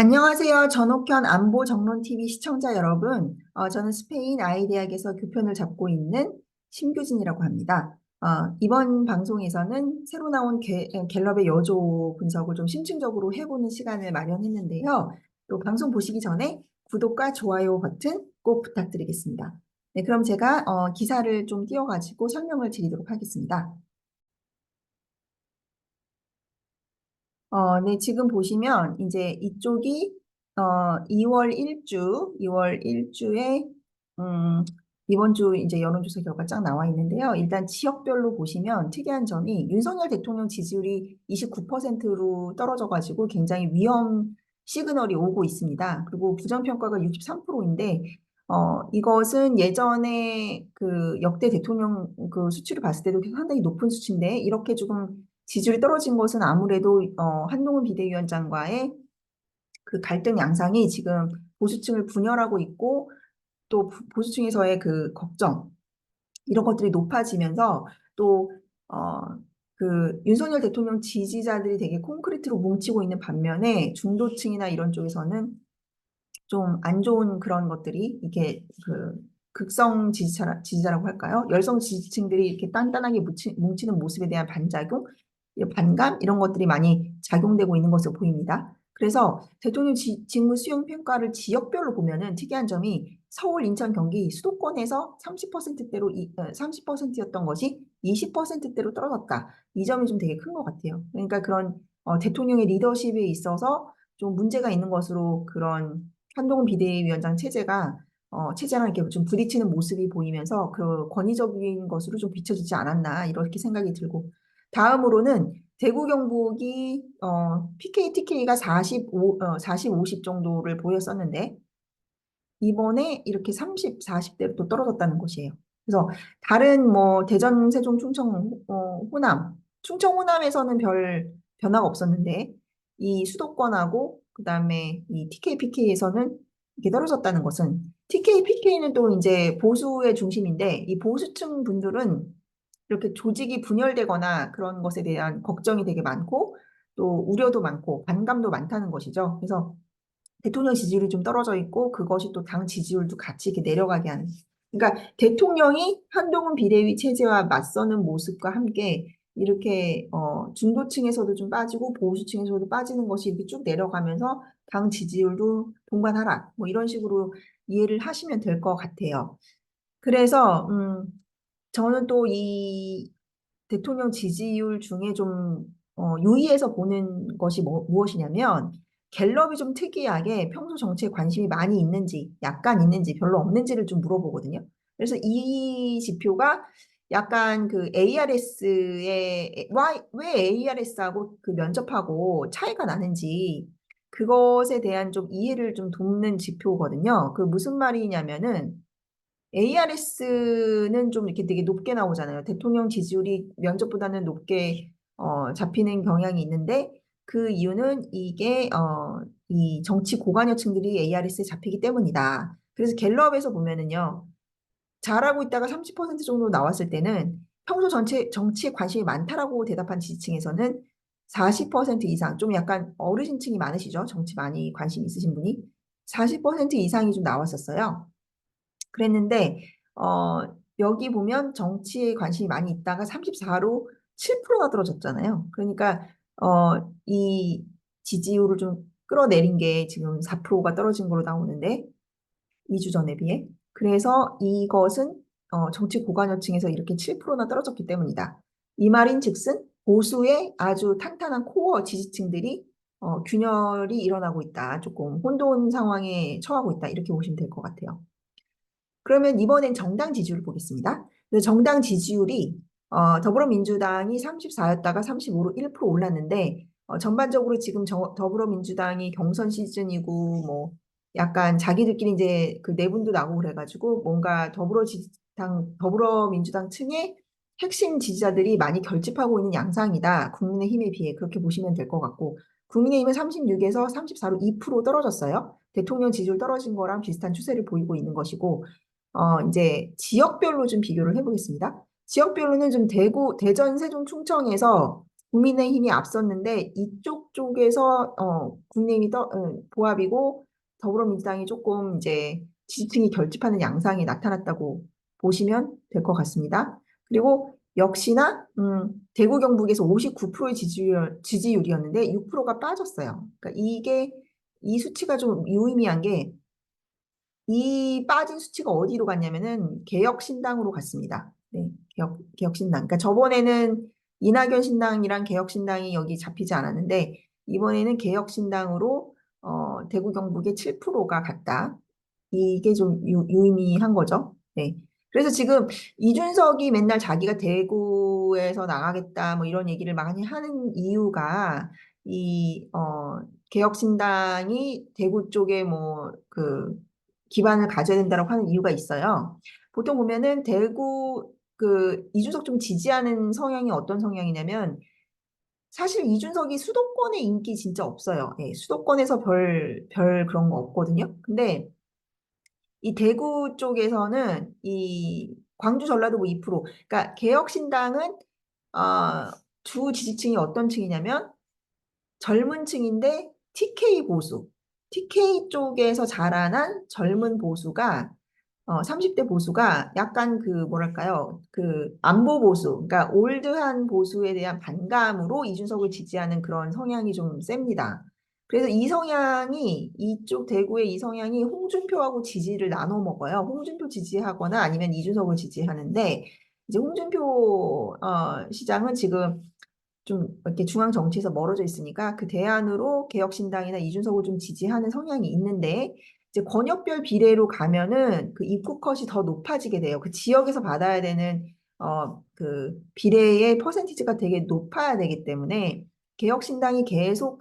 안녕하세요. 전옥현 안보 정론 TV 시청자 여러분. 저는 스페인 아이대학에서 교편을 잡고 있는 심규진이라고 합니다. 이번 방송에서는 새로 나온 갤럽의 여조 분석을 좀 심층적으로 해보는 시간을 마련했는데요. 또 방송 보시기 전에 구독과 좋아요 버튼 꼭 부탁드리겠습니다. 네, 그럼 제가 기사를 좀 띄워가지고 설명을 드리도록 하겠습니다. 네, 지금 보시면 이제 이쪽이 2월 1주에 음, 이번 주 이제 여론조사 결과 쫙 나와 있는데요. 일단 지역별로 보시면 특이한 점이 윤석열 대통령 지지율이 29%로 떨어져가지고 굉장히 위험 시그널이 오고 있습니다. 그리고 부정평가가 63%인데 이것은 예전에 그 역대 대통령 그 수치를 봤을 때도 상당히 높은 수치인데 이렇게 조금 지지율이 떨어진 것은 아무래도 한동훈 비대위원장과의 그 갈등 양상이 지금 보수층을 분열하고 있고 또 보수층에서의 그 걱정 이런 것들이 높아지면서 또 그 윤석열 대통령 지지자들이 되게 콘크리트로 뭉치고 있는 반면에 중도층이나 이런 쪽에서는 좀 안 좋은 그런 것들이 이렇게 그 극성 지지자라고 할까요? 열성 지지층들이 이렇게 단단하게 뭉치는 모습에 대한 반작용, 반감 이런 것들이 많이 작용되고 있는 것으로 보입니다. 그래서 대통령 직무 수행 평가를 지역별로 보면은 특이한 점이 서울, 인천, 경기 수도권에서 30%대로 30%였던 것이 20%대로 떨어졌다. 이 점이 좀 되게 큰 것 같아요. 그러니까 그런 대통령의 리더십에 있어서 좀 문제가 있는 것으로 그런 한동훈 비대위원장 체제랑 이렇게 좀 부딪히는 모습이 보이면서 그 권위적인 것으로 좀 비춰지지 않았나 이렇게 생각이 들고 다음으로는 대구 경북이 PK, TK가 40, 50 정도를 보였었는데 이번에 이렇게 30, 40대로 또 떨어졌다는 것이에요. 그래서 다른 뭐 대전, 세종, 충청, 호남, 충청 호남에서는 별 변화가 없었는데 이 수도권하고 그다음에 이 TK, PK에서는 이렇게 떨어졌다는 것은 TK, PK는 또 이제 보수의 중심인데 이 보수층 분들은 이렇게 조직이 분열되거나 그런 것에 대한 걱정이 되게 많고 또 우려도 많고 반감도 많다는 것이죠. 그래서 대통령 지지율이 좀 떨어져 있고 그것이 또 당 지지율도 같이 이렇게 내려가게 하는. 그러니까 대통령이 한동훈 비대위 체제와 맞서는 모습과 함께 이렇게 중도층에서도 좀 빠지고 보수층에서도 빠지는 것이 이렇게 쭉 내려가면서 당 지지율도 동반하라. 뭐 이런 식으로 이해를 하시면 될 것 같아요. 그래서 저는 또 이 대통령 지지율 중에 좀 유의해서 보는 것이 무엇이냐면 갤럽이 좀 특이하게 평소 정치에 관심이 많이 있는지 약간 있는지 별로 없는지를 좀 물어보거든요. 그래서 이 지표가 약간 그 ARS의 왜 ARS하고 그 면접하고 차이가 나는지 그것에 대한 좀 이해를 좀 돕는 지표거든요. 그 무슨 말이냐면은 ARS는 좀 이렇게 되게 높게 나오잖아요. 대통령 지지율이 면접보다는 높게 잡히는 경향이 있는데 그 이유는 이게 이 정치 고관여층들이 ARS에 잡히기 때문이다. 그래서 갤럽에서 보면은요. 잘하고 있다가 30% 정도 나왔을 때는 평소 정치에 관심이 많다라고 대답한 지지층에서는 40% 이상, 좀 약간 어르신층이 많으시죠? 정치 많이 관심 있으신 분이. 40% 이상이 좀 나왔었어요. 그랬는데 어, 여기 보면 정치에 관심이 많이 있다가 34로 7%가 떨어졌잖아요. 그러니까 이 지지율을 좀 끌어내린 게 지금 4%가 떨어진 걸로 나오는데 2주 전에 비해. 그래서 이것은 정치 고관여층에서 이렇게 7%나 떨어졌기 때문이다. 이 말인즉슨 보수의 아주 탄탄한 코어 지지층들이 균열이 일어나고 있다. 조금 혼돈 상황에 처하고 있다. 이렇게 보시면 될 것 같아요. 그러면 이번엔 정당 지지율을 보겠습니다. 정당 지지율이 더불어민주당이 34였다가 35로 1% 올랐는데 전반적으로 지금 더불어민주당이 경선 시즌이고 뭐 약간 자기들끼리 이제 그 내분도 나고 그래가지고 뭔가 더불어민주당 층의 핵심 지지자들이 많이 결집하고 있는 양상이다. 국민의힘에 비해 그렇게 보시면 될 것 같고 국민의힘은 36에서 34로 2% 떨어졌어요. 대통령 지지율 떨어진 거랑 비슷한 추세를 보이고 있는 것이고 이제 지역별로 좀 비교를 해보겠습니다. 지역별로는 좀 대구, 대전, 세종, 충청에서 국민의힘이 앞섰는데 이쪽 쪽에서 국민의힘이 보합이고 더불어민주당이 조금 이제 지지층이 결집하는 양상이 나타났다고 보시면 될 것 같습니다. 그리고 역시나 대구 경북에서 59%의 지지율이었는데 6%가 빠졌어요. 그러니까 이게 이 수치가 좀 유의미한 게 이 빠진 수치가 어디로 갔냐면은 개혁신당으로 갔습니다. 네, 개혁신당. 그러니까 저번에는 이낙연 신당이랑 개혁신당이 여기 잡히지 않았는데 이번에는 개혁신당으로 대구 경북의 7%가 갔다. 이게 좀 유의미한 거죠. 네. 그래서 지금 이준석이 맨날 자기가 대구에서 나가겠다 뭐 이런 얘기를 많이 하는 이유가 개혁신당이 대구 쪽에 뭐 기반을 가져야 된다고 하는 이유가 있어요. 보통 보면은 대구 이준석 좀 지지하는 성향이 어떤 성향이냐면 사실 이준석이 수도권에 인기 진짜 없어요. 예, 수도권에서 별 그런 거 없거든요. 근데 이 대구 쪽에서는 이 광주 전라도 뭐 2%, 그러니까 개혁신당은 어, 주 지지층이 어떤 층이냐면 젊은 층인데 TK 보수, TK 쪽에서 자라난 젊은 보수가 30대 보수가 약간 뭐랄까요, 안보 보수, 그러니까 올드한 보수에 대한 반감으로 이준석을 지지하는 그런 성향이 좀 셉니다. 그래서 이 성향이, 이쪽 대구의 이 성향이 홍준표하고 지지를 나눠 먹어요. 홍준표 지지하거나 아니면 이준석을 지지하는데, 이제 홍준표 시장은 지금 좀 이렇게 중앙 정치에서 멀어져 있으니까 그 대안으로 개혁신당이나 이준석을 좀 지지하는 성향이 있는데 이제 권역별 비례로 가면은 그 입구 컷이 더 높아지게 돼요. 그 지역에서 받아야 되는 비례의 퍼센티지가 되게 높아야 되기 때문에 개혁신당이 계속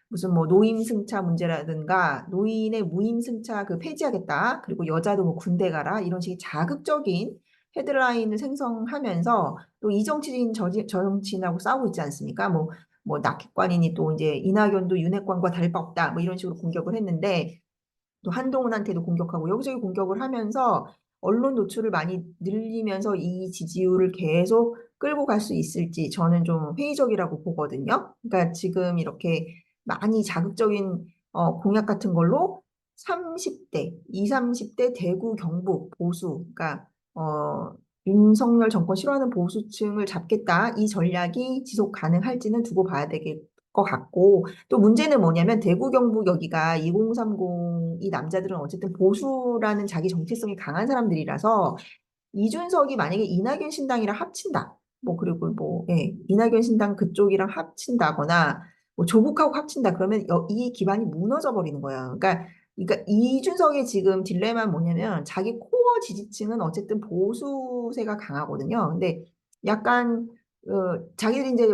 무슨 뭐 노인 승차 문제라든가 노인의 무임 승차 폐지하겠다. 그리고 여자도 뭐 군대 가라. 이런 식의 자극적인 헤드라인을 생성하면서 또 이 정치인 저 정치인하고 싸우고 있지 않습니까? 뭐 낙객관이니 또 이제 이낙연도 윤핵관과 다를 바 없다. 뭐 이런 식으로 공격을 했는데 또 한동훈한테도 공격하고 여기저기 공격을 하면서 언론 노출을 많이 늘리면서 이 지지율을 계속 끌고 갈 수 있을지 저는 좀 회의적이라고 보거든요. 그러니까 지금 이렇게 많이 자극적인 공약 같은 걸로 30대, 20, 30대 대구 경북 보수, 그러니까 윤석열 정권 싫어하는 보수층을 잡겠다. 이 전략이 지속 가능할지는 두고 봐야 될 것 같고 또 문제는 뭐냐면 대구 경북 여기가 2030 이 남자들은 어쨌든 보수라는 자기 정체성이 강한 사람들이라서 이준석이 만약에 이낙연 신당이랑 합친다. 뭐 그리고 뭐 이낙연 신당 그쪽이랑 합친다거나 뭐 조국하고 합친다. 그러면 이 기반이 무너져 버리는 거야. 그러니까 이준석의 지금 딜레마는 뭐냐면 자기 코어 지지층은 어쨌든 보수세가 강하거든요. 근데 약간 자기들이 이제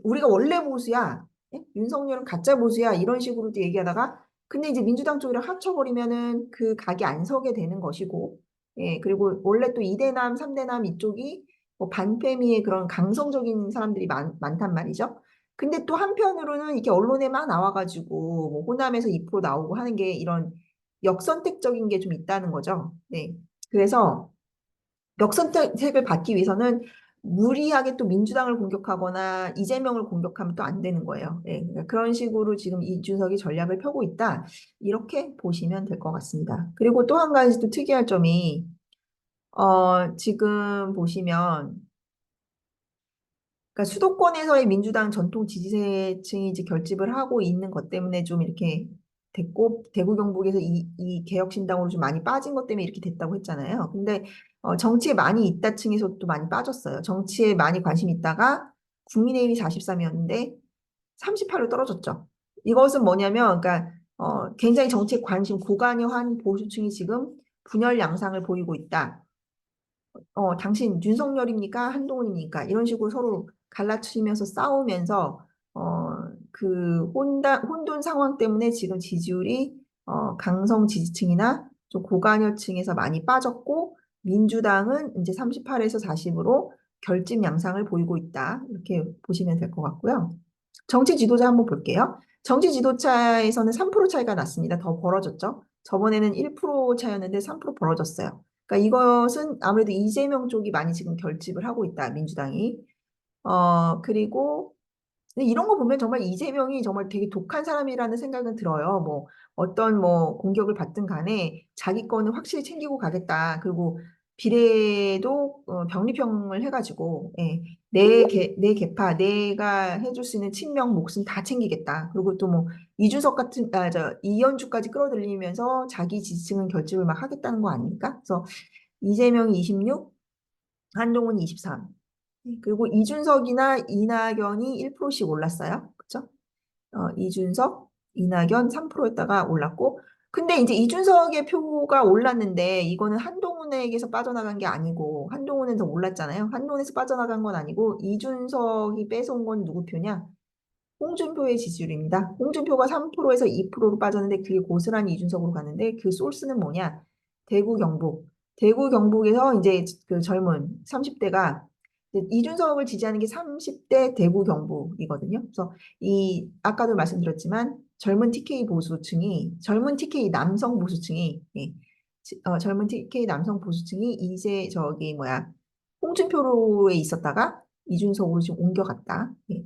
우리가 원래 보수야. 예? 윤석열은 가짜 보수야. 이런 식으로도 얘기하다가 근데 이제 민주당 쪽이랑 합쳐버리면은 그 각이 안 서게 되는 것이고 예, 그리고 원래 또 2대남, 3대남 이쪽이 뭐 반페미의 그런 강성적인 사람들이 많단 말이죠. 근데 또 한편으로는 이렇게 언론에 막 나와가지고 뭐 호남에서 2% 나오고 하는 게 이런 역선택적인 게 좀 있다는 거죠. 네. 그래서 역선택을 받기 위해서는 무리하게 또 민주당을 공격하거나 이재명을 공격하면 또 안 되는 거예요. 네. 그러니까 그런 식으로 지금 이준석이 전략을 펴고 있다. 이렇게 보시면 될 것 같습니다. 그리고 또 한 가지 또 특이할 점이 지금 보시면, 그러니까 수도권에서의 민주당 전통 지지세층이 이제 결집을 하고 있는 것 때문에 좀 이렇게 됐고, 대구 경북에서 이 개혁신당으로 좀 많이 빠진 것 때문에 이렇게 됐다고 했잖아요. 근데 정치에 많이 있다 층에서 또 많이 빠졌어요. 정치에 많이 관심 있다가 국민의힘이 43이었는데 38로 떨어졌죠. 이것은 뭐냐면, 그러니까 굉장히 정치에 관심 고관여한 보수층이 지금 분열 양상을 보이고 있다. 당신 윤석열입니까? 한동훈입니까? 이런 식으로 서로 갈라치면서 싸우면서 혼돈 상황 때문에 지금 지지율이 강성 지지층이나 좀 고관여층에서 많이 빠졌고 민주당은 이제 38에서 40으로 결집 양상을 보이고 있다. 이렇게 보시면 될 것 같고요. 정치 지도자 한번 볼게요. 정치 지도자에서는 3% 차이가 났습니다. 더 벌어졌죠. 저번에는 1% 차였는데 3% 벌어졌어요. 그러니까 이것은 아무래도 이재명 쪽이 많이 지금 결집을 하고 있다, 민주당이. 그리고 근데 이런 거 보면 정말 이재명이 정말 되게 독한 사람이라는 생각은 들어요. 뭐 어떤 뭐 공격을 받든 간에 자기 거는 확실히 챙기고 가겠다. 그리고 비례도 병리평을 해가지고 예, 내 계파 내가 해줄 수 있는 친명 목숨 다 챙기겠다. 그리고 또 뭐 이준석 같은 저 이현주까지 끌어들이면서 자기 지지층은 결집을 막 하겠다는 거 아닙니까? 그래서 이재명이 26, 한동훈이 23. 그리고 이준석이나 이낙연이 1%씩 올랐어요. 그쵸? 이준석, 이낙연 3%였다가 올랐고, 근데 이제 이준석의 표가 올랐는데, 이거는 한동훈에게서 빠져나간 게 아니고, 한동훈에서 올랐잖아요. 한동훈에서 빠져나간 건 아니고, 이준석이 뺏어온 건 누구 표냐? 홍준표의 지지율입니다. 홍준표가 3%에서 2%로 빠졌는데, 그게 고스란히 이준석으로 갔는데, 그 소스는 뭐냐? 대구, 경북. 대구, 경북에서 이제 그 젊은 30대가 이준석을 지지하는 게 30대 대구 경북이거든요. 그래서 이 아까도 말씀드렸지만 젊은 TK 남성 보수층이 예, 젊은 TK 남성 보수층이 이제 저기 뭐야 홍준표로에 있었다가 이준석으로 지금 옮겨갔다. 예.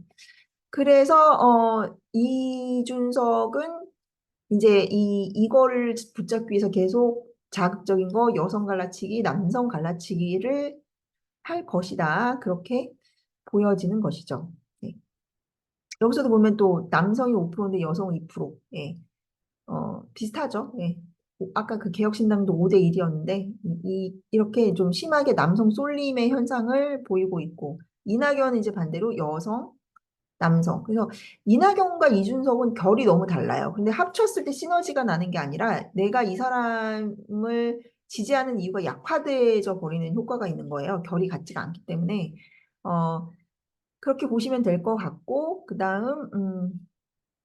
그래서 이준석은 이제 이거를 붙잡기 위해서 계속 자극적인 거 여성 갈라치기, 남성 갈라치기를 할 것이다. 그렇게 보여지는 것이죠. 네. 여기서도 보면 또 남성이 5%인데 여성은 2%. 예. 비슷하죠. 예. 아까 그 개혁신당도 5대 1이었는데 이렇게 좀 심하게 남성 쏠림의 현상을 보이고 있고 이낙연은 이제 반대로 여성, 남성. 그래서 이낙연과 이준석은 결이 너무 달라요. 근데 합쳤을 때 시너지가 나는 게 아니라 내가 이 사람을 지지하는 이유가 약화되져 버리는 효과가 있는 거예요. 결이 같지가 않기 때문에. 어, 그렇게 보시면 될 것 같고, 그 다음,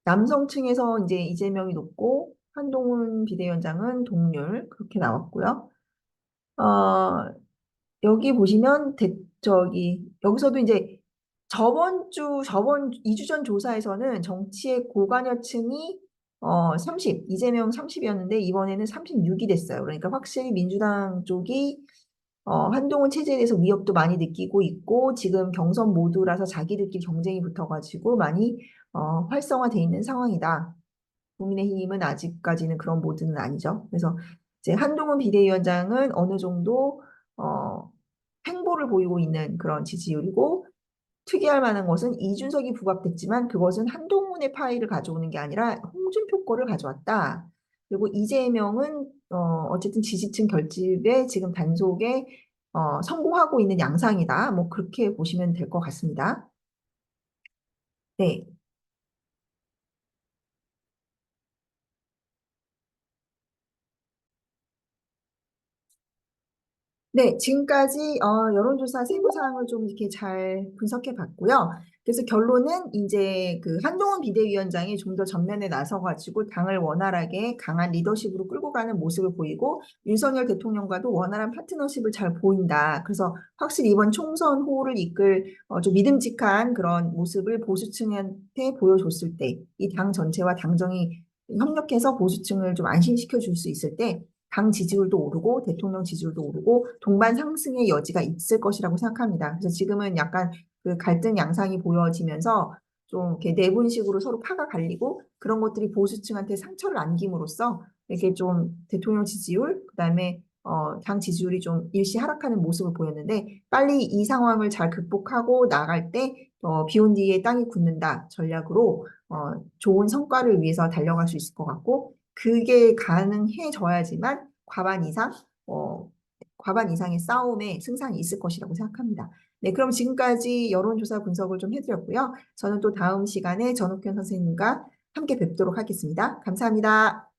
남성층에서 이제 이재명이 높고, 한동훈 비대위원장은 동률, 그렇게 나왔고요. 어, 여기 보시면 여기서도 이제 저번 2주 전 조사에서는 정치의 고관여층이 30, 이재명 30이었는데 이번에는 36이 됐어요. 그러니까 확실히 민주당 쪽이 한동훈 체제에 대해서 위협도 많이 느끼고 있고 지금 경선 모드라서 자기들끼리 경쟁이 붙어가지고 많이 활성화돼 있는 상황이다. 국민의힘은 아직까지는 그런 모드는 아니죠. 그래서 이제 한동훈 비대위원장은 어느 정도 어, 횡보를 보이고 있는 그런 지지율이고 특이할 만한 것은 이준석이 부각됐지만 그것은 한동훈의 파일을 가져오는 게 아니라 홍준표 거를 가져왔다. 그리고 이재명은 어쨌든 지지층 결집에 지금 단속에 성공하고 있는 양상이다. 뭐 그렇게 보시면 될 것 같습니다. 네. 네, 지금까지 여론조사 세부 사항을 좀 이렇게 잘 분석해 봤고요. 그래서 결론은 이제 그 한동훈 비대위원장이 좀 더 전면에 나서가지고 당을 원활하게 강한 리더십으로 끌고 가는 모습을 보이고 윤석열 대통령과도 원활한 파트너십을 잘 보인다. 그래서 확실히 이번 총선 호를 이끌 좀 믿음직한 그런 모습을 보수층한테 보여줬을 때 이 당 전체와 당정이 협력해서 보수층을 좀 안심시켜 줄 수 있을 때 당 지지율도 오르고 대통령 지지율도 오르고 동반 상승의 여지가 있을 것이라고 생각합니다. 그래서 지금은 약간 그 갈등 양상이 보여지면서 좀 이렇게 내분식으로 서로 파가 갈리고 그런 것들이 보수층한테 상처를 안김으로써 이렇게 좀 대통령 지지율, 그다음에 당 지지율이 좀 일시 하락하는 모습을 보였는데 빨리 이 상황을 잘 극복하고 나갈 때 비온 뒤에 땅이 굳는다 전략으로 좋은 성과를 위해서 달려갈 수 있을 것 같고 그게 가능해져야지만 어, 과반 이상의 싸움에 승산이 있을 것이라고 생각합니다. 네, 그럼 지금까지 여론조사 분석을 좀 해드렸고요. 저는 또 다음 시간에 전옥현 선생님과 함께 뵙도록 하겠습니다. 감사합니다.